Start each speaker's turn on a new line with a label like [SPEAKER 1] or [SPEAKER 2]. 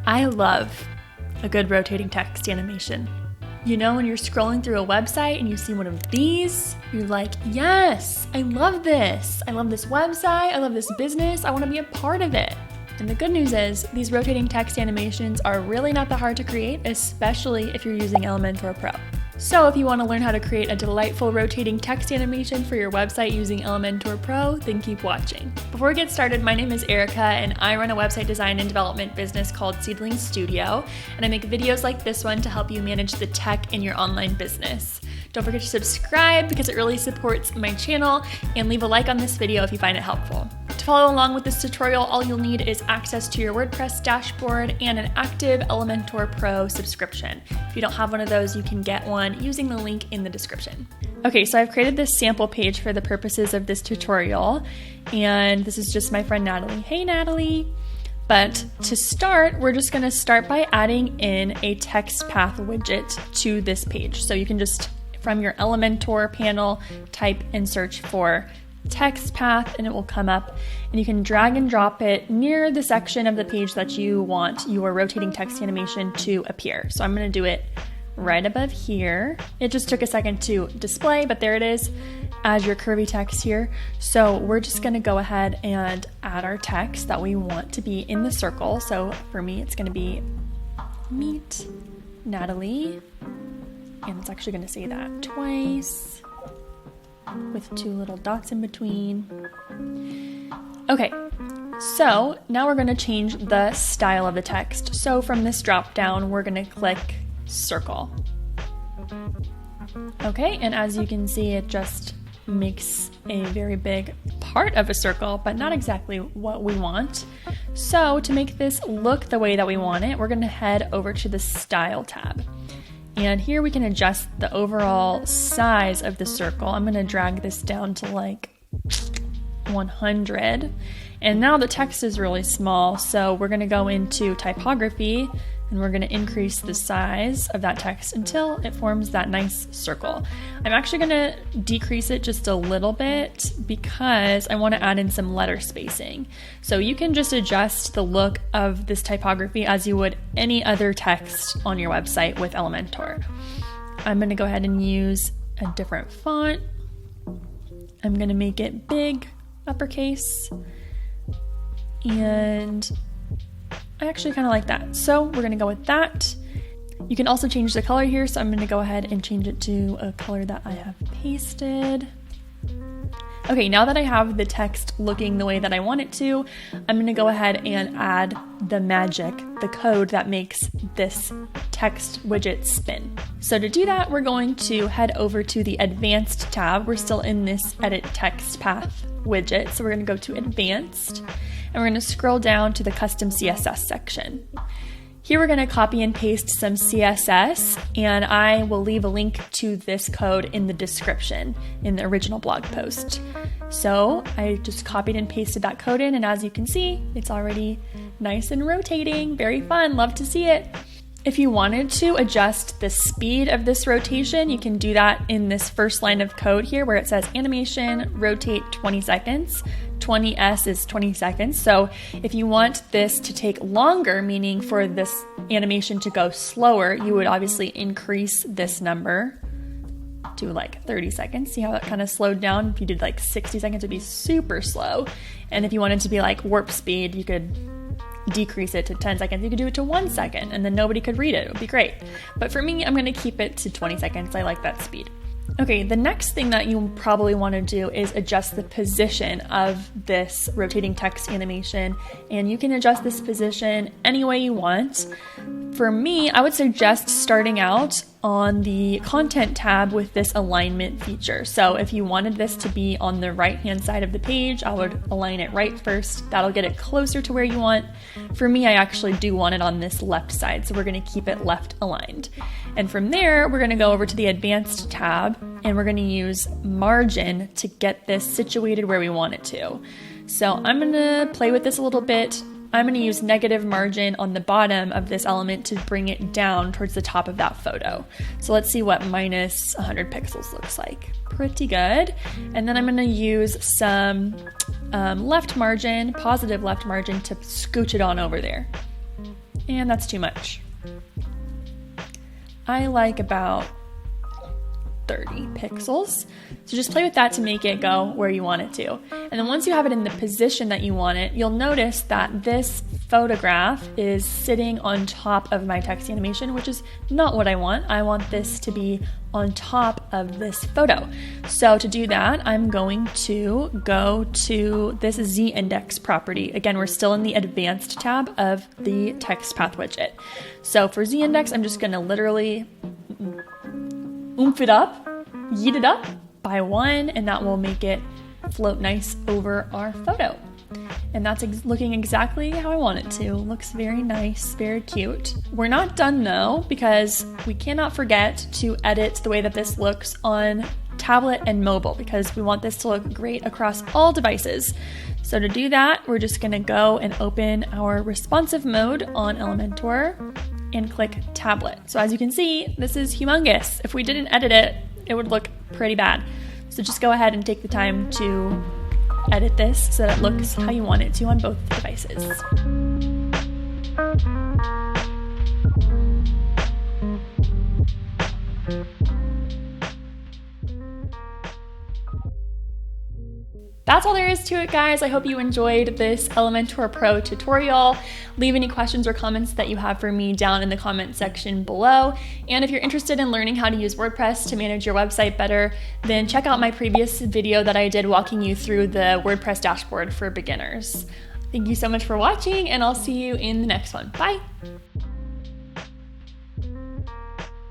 [SPEAKER 1] I love a good rotating text animation. You know, when you're scrolling through a website and you see one of these, you're like, yes, I love this. I love this website. I love this business. I want to be a part of it. And the good news is these rotating text animations are really not that hard to create, especially if you're using Elementor Pro. So if you want to learn how to create a delightful rotating text animation for your website using Elementor Pro, then keep watching. Before we get started, my name is Erica and I run a website design and development business called Seedling Studio, and I make videos like this one to help you manage the tech in your online business. Don't forget to subscribe because it really supports my channel, and leave a like on this video if you find it helpful. To follow along with this tutorial, all you'll need is access to your WordPress dashboard and an active Elementor Pro subscription. If you don't have one of those, you can get one using the link in the description. Okay, so I've created this sample page for the purposes of this tutorial, and this is just my friend Natalie. Hey Natalie! But to start, we're just gonna start by adding in a text path widget to this page. So you can just, from your Elementor panel, type and search for text path and it will come up, and you can drag and drop it near the section of the page that you want your rotating text animation to appear. So I'm going to do it right above here. It just took a second to display, but there it is as your curvy text here. So we're just going to go ahead and add our text that we want to be in the circle. So for me, it's going to be meet Natalie, and it's actually going to say that twice, with two little dots in between. Okay, so now we're going to change the style of the text. So from this drop down, we're going to click circle. Okay, and as you can see, it just makes a very big part of a circle, but not exactly what we want. So to make this look the way that we want it, we're going to head over to the Style tab. And here we can adjust the overall size of the circle. I'm gonna drag this down to like 100. And now the text is really small, so we're gonna go into typography and we're gonna increase the size of that text until it forms that nice circle. I'm actually gonna decrease it just a little bit because I wanna add in some letter spacing. So you can just adjust the look of this typography as you would any other text on your website with Elementor. I'm gonna go ahead and use a different font. I'm gonna make it big, uppercase, and I actually kind of like that. So we're going to go with that. You can also change the color here. So I'm going to go ahead and change it to a color that I have pasted. Okay, now that I have the text looking the way that I want it to, I'm going to go ahead and add the magic, the code that makes this text widget spin. So to do that, we're going to head over to the Advanced tab. We're still in this Edit Text Path widget. So we're going to go to Advanced, and we're going to scroll down to the Custom CSS section. Here we're going to copy and paste some CSS, and I will leave a link to this code in the description in the original blog post. So I just copied and pasted that code in, and as you can see, it's already nice and rotating. Very fun, love to see it. If you wanted to adjust the speed of this rotation, you can do that in this first line of code here where it says animation rotate 20 seconds. 20s is 20 seconds. So if you want this to take longer, meaning for this animation to go slower, you would obviously increase this number to like 30 seconds. See how that kind of slowed down? If you did like 60 seconds, it'd be super slow. And if you wanted to be like warp speed, you could decrease it to 10 seconds. You could do it to 1 second and then nobody could read it. It would be great. But for me, I'm going to keep it to 20 seconds. I like that speed. Okay, the next thing that you probably want to do is adjust the position of this rotating text animation, and you can adjust this position any way you want. For me, I would suggest starting out on the Content tab with this alignment feature. So if you wanted this to be on the right-hand side of the page, I would align it right first. That'll get it closer to where you want. For me, I actually do want it on this left side, so we're going to keep it left aligned. And from there, we're going to go over to the Advanced tab, and we're going to use Margin to get this situated where we want it to. So I'm going to play with this a little bit. I'm going to use negative margin on the bottom of this element to bring it down towards the top of that photo. So let's see what minus 100 pixels looks like. Pretty good. And then I'm going to use some left margin, positive left margin, to scooch it on over there. and that's too much. I like about 30 pixels. So just play with that to make it go where you want it to. And then once you have it in the position that you want it, you'll notice that this photograph is sitting on top of my text animation, which is not what I want. I want this to be on top of this photo. So to do that, I'm going to go to this z-index property. Again, we're still in the advanced tab of the text path widget. So for z-index, I'm just gonna literally oomph it up, yeet it up by 1, and that will make it float nice over our photo. And that's looking exactly how I want it to. Looks very nice, very cute. We're not done though, because we cannot forget to edit the way that this looks on tablet and mobile, because we want this to look great across all devices. So to do that, we're just gonna go and open our responsive mode on Elementor and click tablet. So as you can see, this is humongous. If we didn't edit it, it would look pretty bad. So just go ahead and take the time to edit this so that it looks how you want it to on both devices. That's all there is to it, guys. I hope you enjoyed this Elementor Pro tutorial. Leave any questions or comments that you have for me down in the comment section below. And if you're interested in learning how to use WordPress to manage your website better, then check out my previous video that I did walking you through the WordPress dashboard for beginners. Thank you so much for watching, and I'll see you in the next one. Bye.